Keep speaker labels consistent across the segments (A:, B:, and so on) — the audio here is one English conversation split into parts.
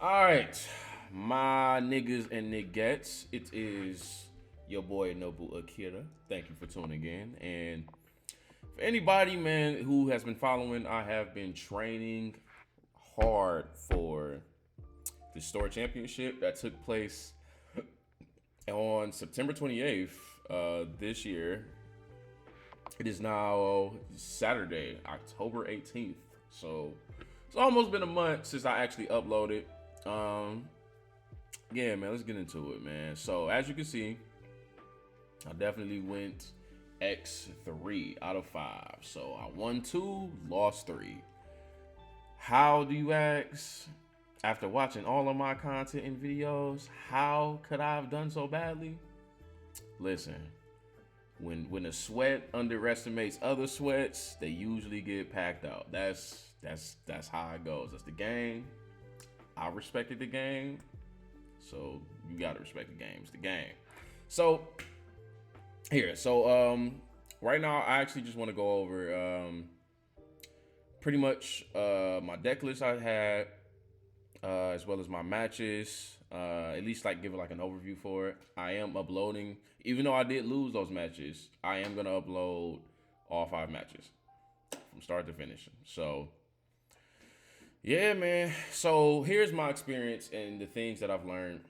A: All right, my niggas and niggettes. It is your boy Nobu Akira. Thank you for tuning in. And for anybody, man, who has been following, I have been training hard for the store championship that took place on September 28th this year. It is now Saturday, October 18th. So it's almost been a month since I actually uploaded. Um, yeah, man, let's get into it, man. So as you can see, I definitely went X3 out of 5. So I won 2, lost 3. How do you ask? After watching all of my content and videos, how could I have done so badly? Listen, when a sweat underestimates other sweats, they usually get packed out. That's how it goes. That's the game. I respected the game, so you gotta respect the game. It's the game. So right now I actually just want to go over pretty much my deck list I had, as well as my matches. At least like give it like an overview for it. I am uploading, even though I did lose those matches. I am gonna upload all 5 matches from start to finish. So yeah, man. So here's my experience and the things that I've learned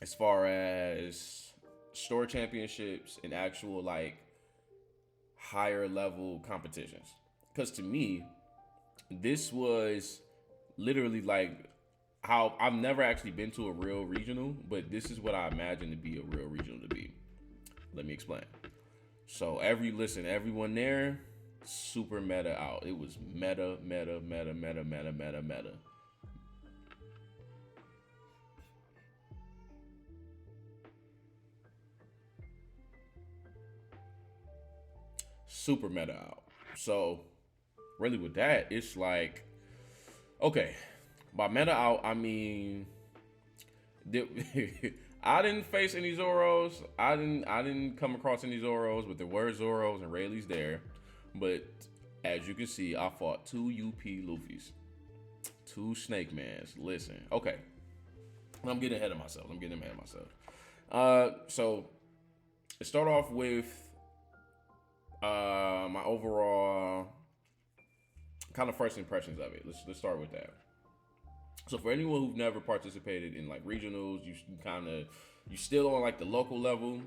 A: as far as store championships and actual like higher level competitions. Because to me, this was literally like how I've never actually been to a real regional, but this is what I imagine to be a real regional to be. Let me explain. So everyone there, super meta out. It was meta. Super meta out. So really with that, it's like, okay, by meta out, I mean, I didn't face any Zoros. I didn't come across any Zoros, but there were Zoros and Rayleighs there. But as you can see, I fought 2 UP Luffy's, 2 Snake Mans. Listen, okay, I'm getting ahead of myself. So let's start off with my overall kind of first impressions of it. Let's start with that. So for anyone who've never participated in like regionals, you still on like the local level.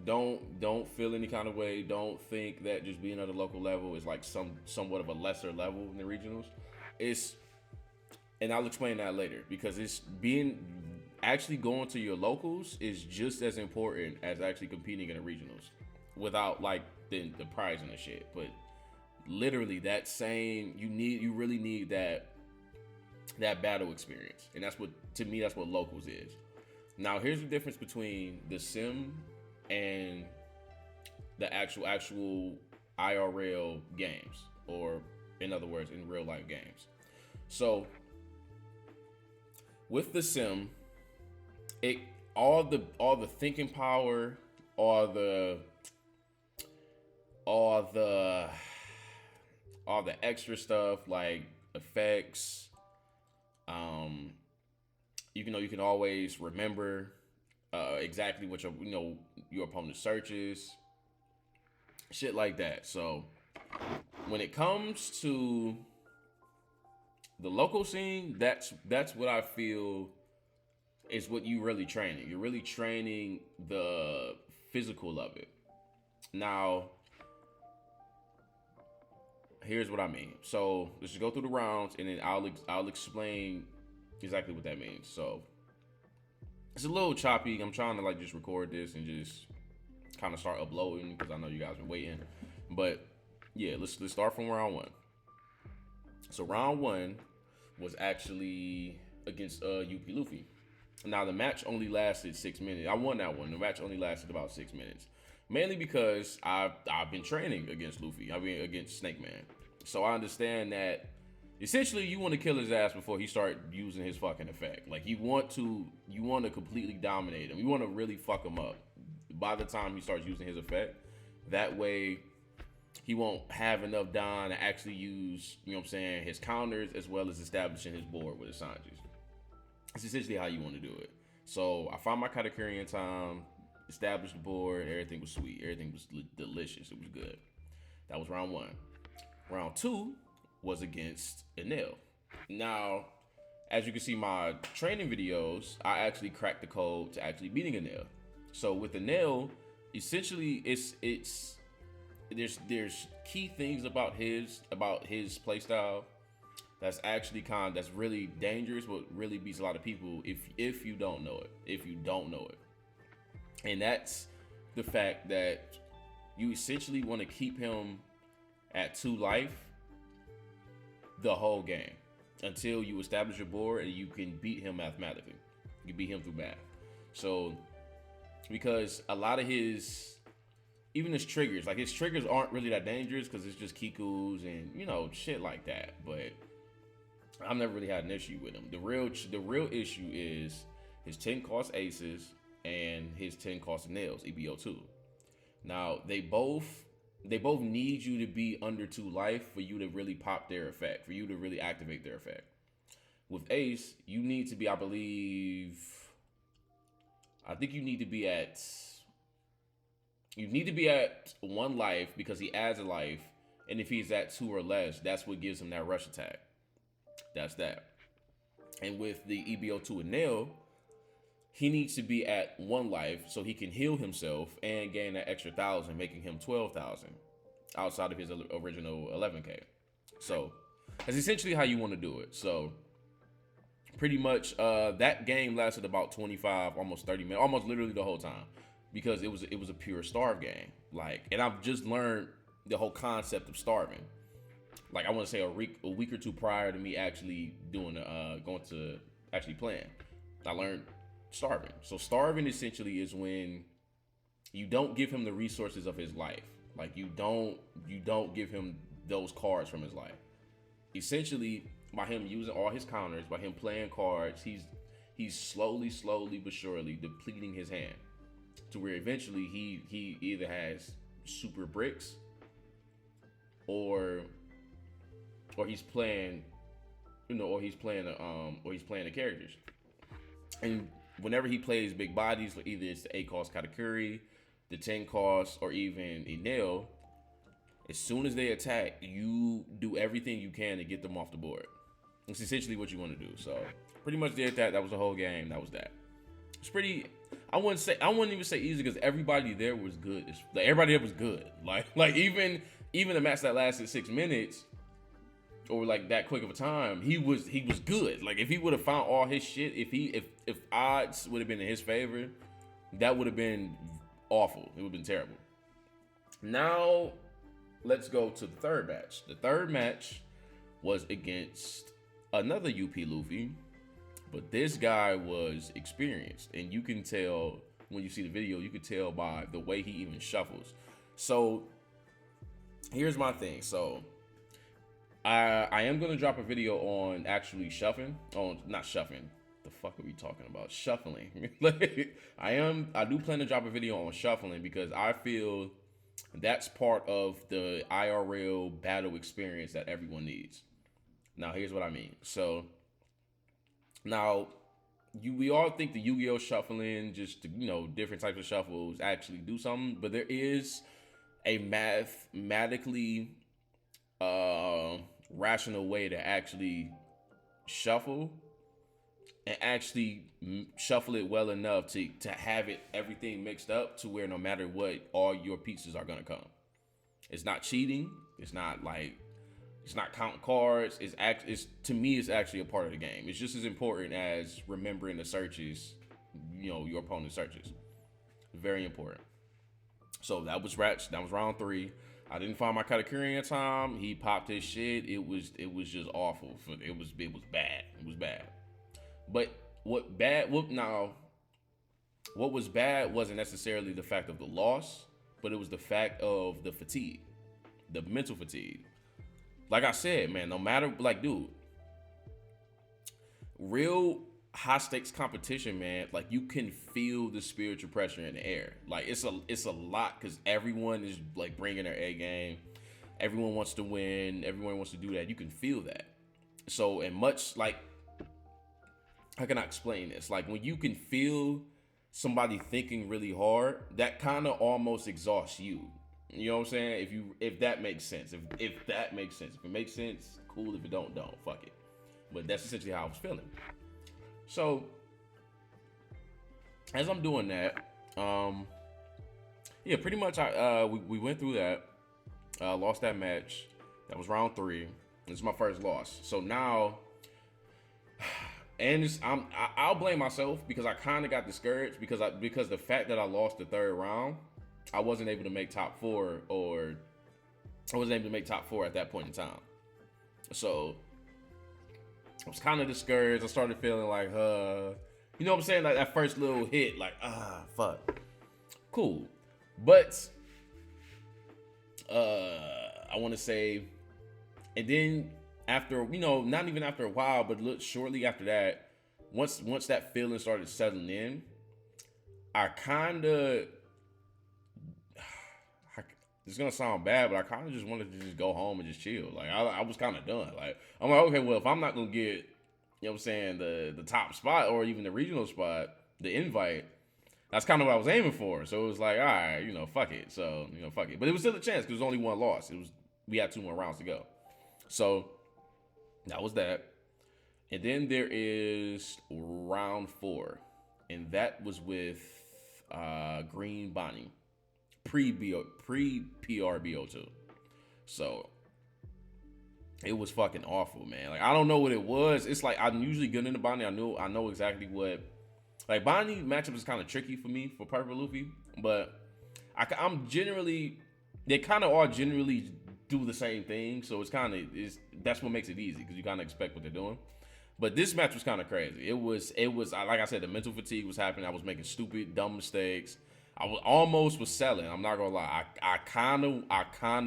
A: Don't feel any kind of way. Don't think that just being at a local level is like somewhat of a lesser level in the regionals. And I'll explain that later, because it's being actually going to your locals is just as important as actually competing in the regionals, without like the prize and the shit. But literally that same you really need that battle experience, and that's what, to me, that's what locals is. Now here's the difference between the sim and the actual IRL games, or in other words, in real life games. So with the sim, it all the thinking power, all the extra stuff like effects. You can always remember exactly what your opponent searches, shit like that. So when it comes to the local scene, that's what I feel is what you really training. You're really training the physical of it. Now, here's what I mean. So let's just go through the rounds, and then I'll explain exactly what that means. So it's a little choppy. I'm trying to like just record this and just kind of start uploading, because I know you guys been waiting. But yeah, let's start from round 1. So round 1 was actually against UP Luffy. Now the match only lasted 6 minutes. I won that one. The match only lasted about 6 minutes. Mainly because I've been training against Luffy. I mean against Snake Man. So I understand that essentially you want to kill his ass before he start using his fucking effect. Like you want to completely dominate him. You want to really fuck him up by the time he starts using his effect. That way he won't have enough Don to actually use, you know what I'm saying, his counters as well as establishing his board with his Sanjis. It's essentially how you want to do it. So I found my Katakuri in time, established the board, everything was sweet, everything was delicious, it was good. That was round one. Round two was against Enel. Now, as you can see my training videos, I actually cracked the code to actually beating Enel. So with Enel, essentially it's there's key things about his playstyle that's actually that's really dangerous, but really beats a lot of people if you don't know it. If you don't know it. And that's the fact that you essentially want to keep him at 2 life the whole game until you establish your board and you can beat him mathematically. You beat him through math. So because a lot of his triggers, like his triggers aren't really that dangerous because it's just Kikus and, you know, shit like that. But I've never really had an issue with him. The real issue is his 10 cost aces and his 10 cost nails, EBO2. Now they both need you to be under 2 life for you to really pop their effect, for you to really activate their effect. With Ace, you need to be, I think you need to be at 1 life because he adds a life, and if he's at 2 or less, that's what gives him that rush attack. That's that. And with the EBO2 and Nail, he needs to be at 1 life so he can heal himself and gain that extra 1,000, making him 12,000 outside of his original 11K. So that's essentially how you want to do it. So pretty much that game lasted about 25, almost 30 minutes, almost literally the whole time, because it was a pure starve game. Like, and I've just learned the whole concept of starving. Like, I want to say a week or two prior to me actually going to actually playing, I learned starving. So starving essentially is when you don't give him the resources of his life. Like you don't give him those cards from his life. Essentially, by him using all his counters, by him playing cards, he's slowly but surely depleting his hand to where eventually he either has super bricks or he's playing, you know, or he's playing the characters. And whenever he plays big bodies, either it's the 8 cost Katakuri, the 10 cost, or even Enel, as soon as they attack, you do everything you can to get them off the board. It's essentially what you want to do. So pretty much did that. That was the whole game. That was that. It's pretty. I wouldn't even say easy because everybody there was good. Like, everybody there was good. Like even a match that lasted 6 minutes or like that quick of a time, he was good. Like if he would have found all his shit, if odds would have been in his favor, that would have been awful. It would have been terrible. Now let's go to the third match. The third match was against another UP Luffy, but this guy was experienced, and you can tell when you see the video, you can tell by the way he even shuffles. So here's my thing. So I am gonna drop a video on actually shuffling. Oh, not shuffling. The fuck are we talking about? Shuffling. I do plan to drop a video on shuffling because I feel that's part of the IRL battle experience that everyone needs. Now, here's what I mean. So now we all think the Yu-Gi-Oh shuffling, just, you know, different types of shuffles actually do something, but there is a mathematically rational way to actually shuffle and actually shuffle it well enough to have everything mixed up to where no matter what, all your pieces are gonna come. It's not cheating. It's not counting cards. It's to me, it's actually a part of the game. It's just as important as remembering the searches, you know, your opponent's searches. Very important. So that was round 3. I didn't find my Katakuri in time. He popped his shit. It was just awful. It was bad. It was bad. But what was bad wasn't necessarily the fact of the loss, but it was the fact of the fatigue, the mental fatigue. Like I said, man, no matter, like, dude, real high stakes competition, man, like you can feel the spiritual pressure in the air. Like it's a lot because everyone is like bringing their A game. Everyone wants to win. Everyone wants to do that. You can feel that. So, and much like, how can I explain this? Like when you can feel somebody thinking really hard, that kind of almost exhausts you. You know what I'm saying? If that makes sense. If that makes sense. If it makes sense, cool. If it don't. Fuck it. But that's essentially how I was feeling. So as I'm doing that, yeah, pretty much we went through that. Lost that match. That was round 3. This is my first loss. So now, and I'll blame myself because I kind of got discouraged because the fact that I lost the 3rd round, I wasn't able to make top 4 at that point in time. So I was kind of discouraged. I started feeling like, you know what I'm saying? Like that first little hit, like, fuck. Cool. But I want to say, and then after, not even after a while, but shortly after that, once that feeling started settling in, I kind of, it's gonna sound bad, but I kind of just wanted to just go home and just chill. Like I was kind of done. Like I'm like, okay, well, if I'm not gonna get, you know what I'm saying, the top spot or even the regional spot, the invite, that's kind of what I was aiming for. So it was like, all right, fuck it. So, fuck it. But it was still a chance because there was only one loss. We had 2 more rounds to go. So that was that. And then there is round 4. And that was with Green Bonnie. Pre-PRBO2. So it was fucking awful, man. Like I don't know what it was. It's like I'm usually good in the Bonnie. I know exactly what. Like Bonnie matchup is kind of tricky for me for Purple Luffy, but I'm generally, they kind of all generally do the same thing, so that's what makes it easy because you kind of expect what they're doing. But this match was kind of crazy. It was like I said, the mental fatigue was happening. I was making stupid, dumb mistakes. I was selling. I'm not gonna lie. I kind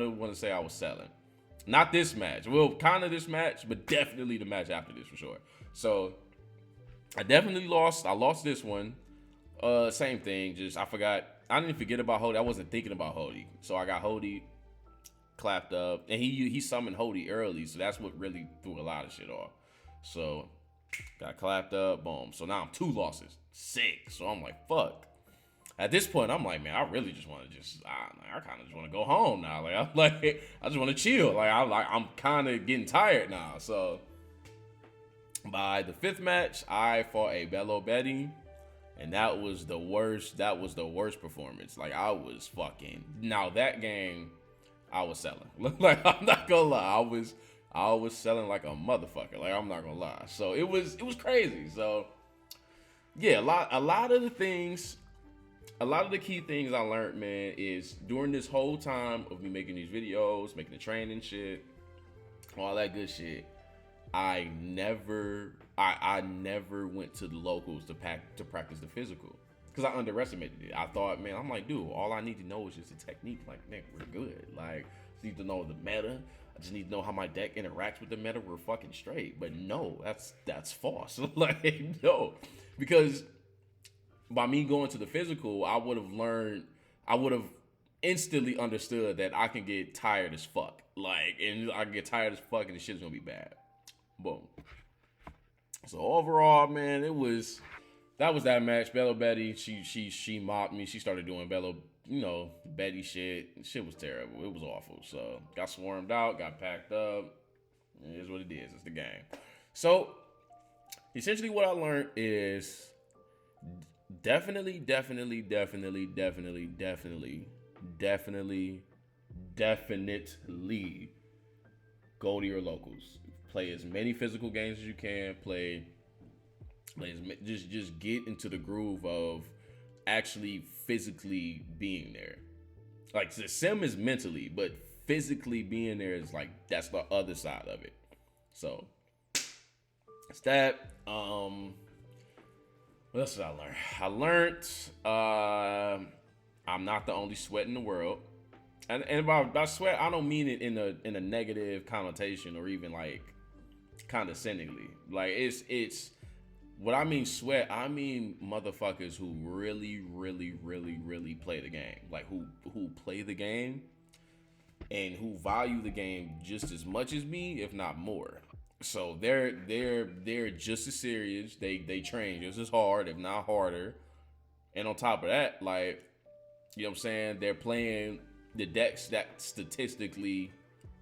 A: of want to say I was selling. Not this match. Well, kind of this match, but definitely the match after this for sure. So I definitely lost. I lost this one. Same thing. Just I didn't forget about Hody. I wasn't thinking about Hody. So I got Hody clapped up, and he summoned Hody early, so that's what really threw a lot of shit off. So got clapped up. Boom. So now I'm 2 losses. Sick. So I'm like, fuck. At this point, I'm like, man, I really just want to I kind of just want to go home now. Like I just want to chill. I'm kind of getting tired now. So by the 5th match, I fought a Bello Betty, and that was the worst. That was the worst performance. Like I was fucking. Now that game, I was selling. Like I'm not gonna lie, I was selling like a motherfucker. Like I'm not gonna lie. So it was crazy. So yeah, a lot of the key things I learned, man, is during this whole time of me making these videos, making the training shit, all that good shit. I never went to the locals to practice the physical because I underestimated it. I thought, man, I'm like, dude, all I need to know is just the technique. Like, man, we're good. Like, I just need to know the meta. I just need to know how my deck interacts with the meta. We're fucking straight. But no, that's false. Like, no, because by me going to the physical, I would have instantly understood that I can get tired as fuck. Like, and I can get tired as fuck and the shit's gonna be bad. Boom. So overall, man, that was that match. Bello Betty, she mocked me. She started doing Bello, Betty shit. Shit was terrible. It was awful. So got swarmed out, got packed up. It is what it is. It's the game. So essentially what I learned is definitely go to your locals. Play as many physical games as you can. Just get into the groove of actually physically being there. Like the sim is mentally, but physically being there is like that's the other side of it. So it's that. What else did I learn? I learned I'm not the only sweat in the world. And by sweat, I don't mean it in a negative connotation or even like condescendingly. Like it's what I mean sweat, I mean motherfuckers who really play the game. Like who play the game and who value the game just as much as me, if not more. So they're just as serious. They train just as hard, if not harder. And on top of that, like, you know what I'm saying, they're playing the decks that statistically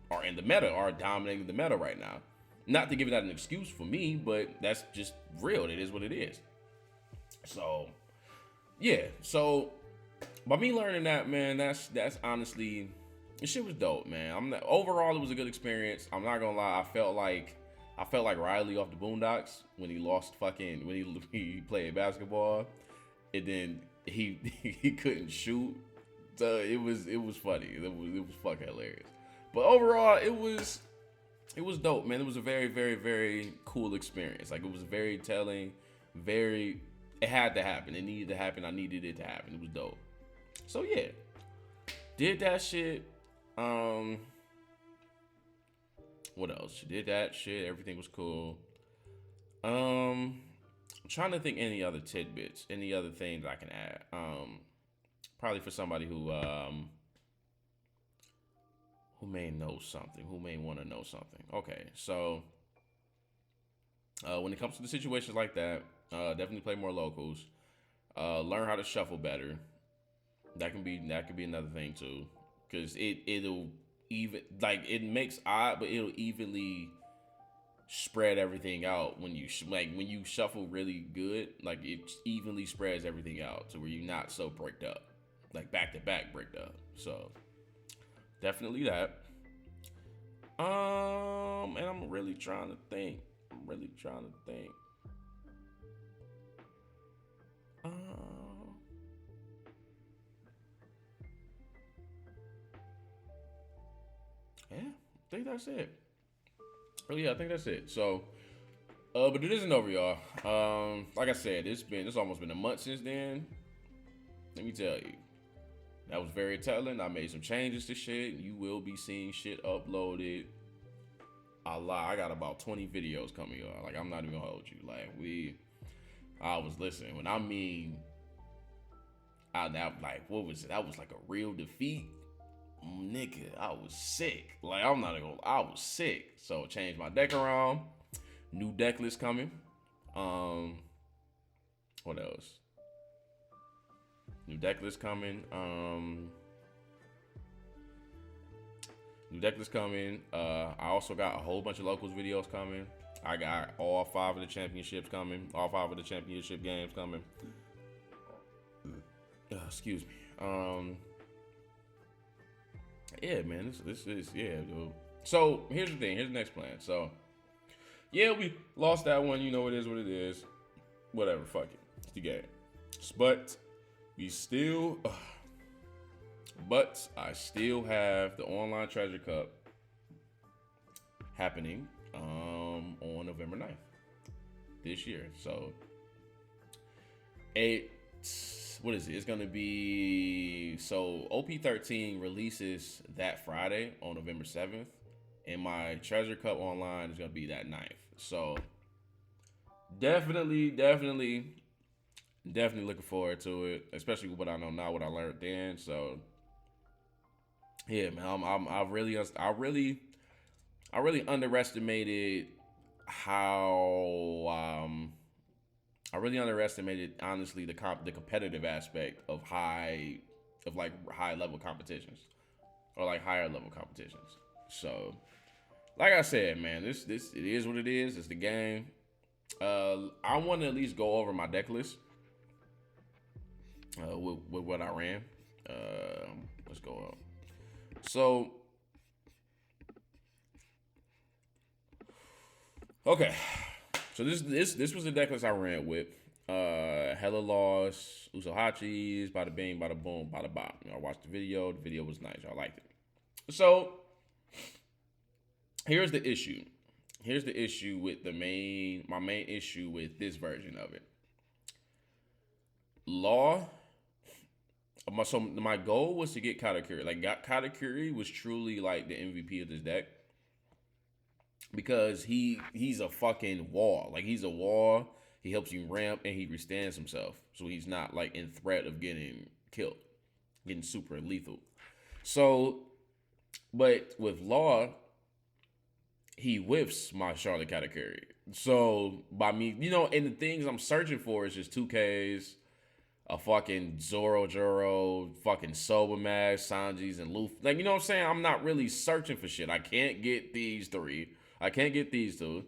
A: are in the meta, are dominating the meta right now. Not to give that an excuse for me, but that's just real. It is what it is. So yeah. So by me learning that, man, that's honestly, this shit was dope, man. Overall, it was a good experience. I'm not gonna lie. I felt like Riley off the Boondocks when he lost when he played basketball, and then he couldn't shoot. So it was funny. It was fucking hilarious. But overall, it was dope, man. It was a very, very, very cool experience. Like, it was very telling, it had to happen. It needed to happen. I needed it to happen. It was dope. So yeah, did that shit. What else? She did that shit. Everything was cool. I'm trying to think any other tidbits, any other things I can add. Probably for somebody who may know something, who may want to know something. Okay, so when it comes to the situations like that, definitely play more locals. Learn how to shuffle better. That can be another thing too, because it'll even, like, it makes odd, but it'll evenly spread everything out when you when you shuffle really good. Like, it evenly spreads everything out to where you're not so bricked up, like back to back bricked up. So definitely that. And I'm really trying to think. Yeah, I think that's it. Oh yeah, I think that's it. So, but it isn't over, y'all. Like I said, it's almost been a month since then. Let me tell you, that was very telling. I made some changes to shit. You will be seeing shit uploaded. I lie. I got about 20 videos coming, y'all. Like, I'm not even gonna hold you. Like, I was listening. When I mean, what was it? That was like a real defeat. Nigga, I was sick. Like, I'm not gonna, I was sick. So changed my deck around. New deck list coming. What else? New deck list coming. New deck list coming. I also got a whole bunch of locals videos coming. I got all 5 of the championships coming. All 5 of the championship games coming. Excuse me. Yeah, man. This is, yeah, dude. So here's the thing. Here's the next plan. So yeah, we lost that one. You know, it is what it is. Whatever. Fuck it. It's the game. But we still. But I still have the online treasure cup happening on November 9th this year. So what is it? It's gonna be, so OP13 releases that Friday on November 7th, and my treasure cup online is gonna be that 9th. So definitely looking forward to it, especially with what I know now, what I learned then. So yeah, man, I really underestimated how I really underestimated, honestly, the competitive aspect of high level competitions, or like higher level competitions. So like I said, man, this it is what it is. It's the game. I want to at least go over my deck list with what I ran. Let's go up. So, okay. So this was the deck list I ran with. Hella Loss, Usohachis, bada bing, bada boom, bada bop. I watched the video. The video was nice. I liked it. So here's the issue. Here's the issue with my main issue with this version of it. Law. So my goal was to get Katakuri. Like, Katakuri was truly like the MVP of this deck, because he's a fucking wall. Like, he's a wall. He helps you ramp, and he withstands himself, so he's not like in threat of getting killed, getting super lethal. So But with Law, he whiffs my Charlotte category. So by me, and the things I'm searching for is just 2Ks, a fucking Zoro Juro, fucking Soba Max, Sanji's, and Luffy. Like, you know what I'm saying? I'm not really searching for shit. I can't get these three. I can't get these two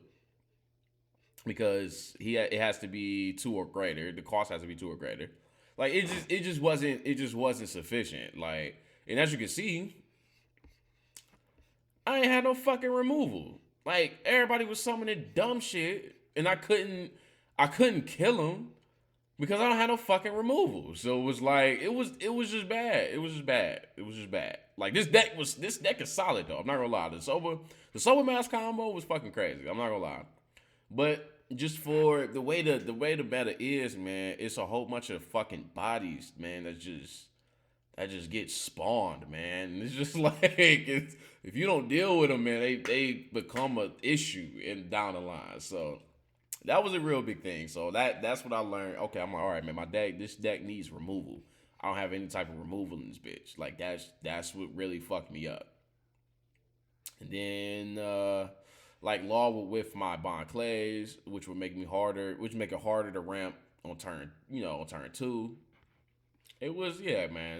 A: because it has to be 2 or greater. The cost has to be 2 or greater. Like it just wasn't sufficient. Like, and as you can see, I ain't had no fucking removal. Like, everybody was summoning dumb shit, and I couldn't kill them because I don't have no fucking removal. So it was like it was just bad. It was just bad. Like, this deck is solid though. I'm not gonna lie. The Sober Mask combo was fucking crazy. I'm not gonna lie. But just for the way the meta is, man, it's a whole bunch of fucking bodies, man, that just get spawned, man. It's just like if you don't deal with them, man, they become an issue in down the line. So that was a real big thing. So that's what I learned. Okay, I'm like, all right, man, this deck needs removal. I don't have any type of removal in this bitch. Like, that's what really fucked me up. And then like Law with my Bond Clays, which would make it harder to ramp on turn 2. It was, yeah, man.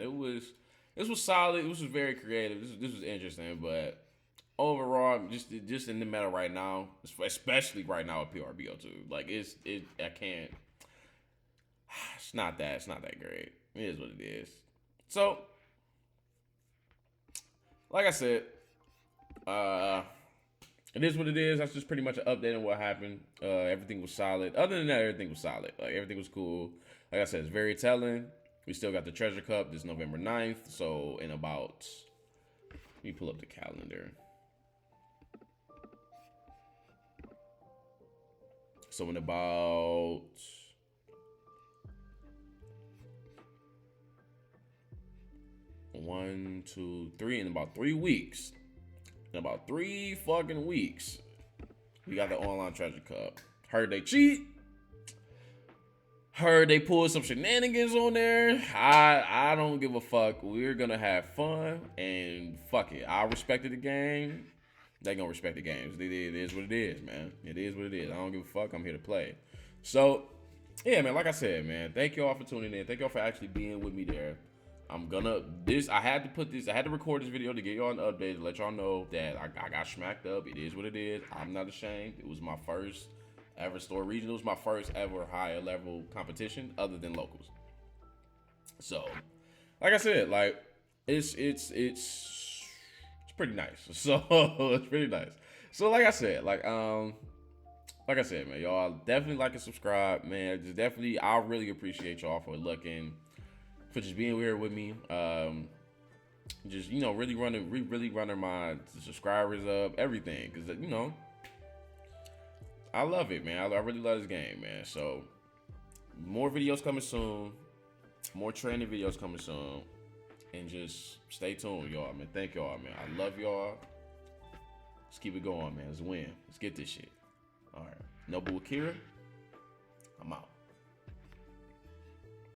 A: This was solid. This was very creative. This was interesting, but overall, just in the meta right now, especially right now with PRBO2, like I can't. It's not that great. It is what it is. So, like I said, it is what it is. That's just pretty much an update on what happened. Everything was solid. Other than that, everything was solid. Like, everything was cool. Like I said, it's very telling. We still got the Treasure Cup this November 9th. So in about, let me pull up the calendar. So in about 1, 2, 3, in about 3 weeks. In about 3 fucking weeks, we got the online Treasure Cup. Heard they cheat. Heard they pulled some shenanigans on there. I don't give a fuck. We're gonna have fun and fuck it. I respected the game. They gonna respect the games. It is what it is, man. It is what it is. I don't give a fuck. I'm here to play. So, yeah, man. Like I said, man. Thank y'all for tuning in. Thank y'all for actually being with me there. I had to record this video to get y'all an update, to let y'all know that I got smacked up. It is what it is. I'm not ashamed. It was my first ever store regional. It was my first ever higher level competition other than locals. So, like I said, like it's pretty nice. So it's pretty nice. So like I said, man, y'all definitely like and subscribe, man. Just definitely, I really appreciate y'all for just being here with me. Just, really running my subscribers up, everything, because I love it, man. I really love this game, man. So more videos coming soon, more training videos coming soon, and just stay tuned, y'all, man. Thank y'all, man. I love y'all. Let's keep it going, man. Let's win. Let's get this shit. All right, Nobu Akira, I'm out.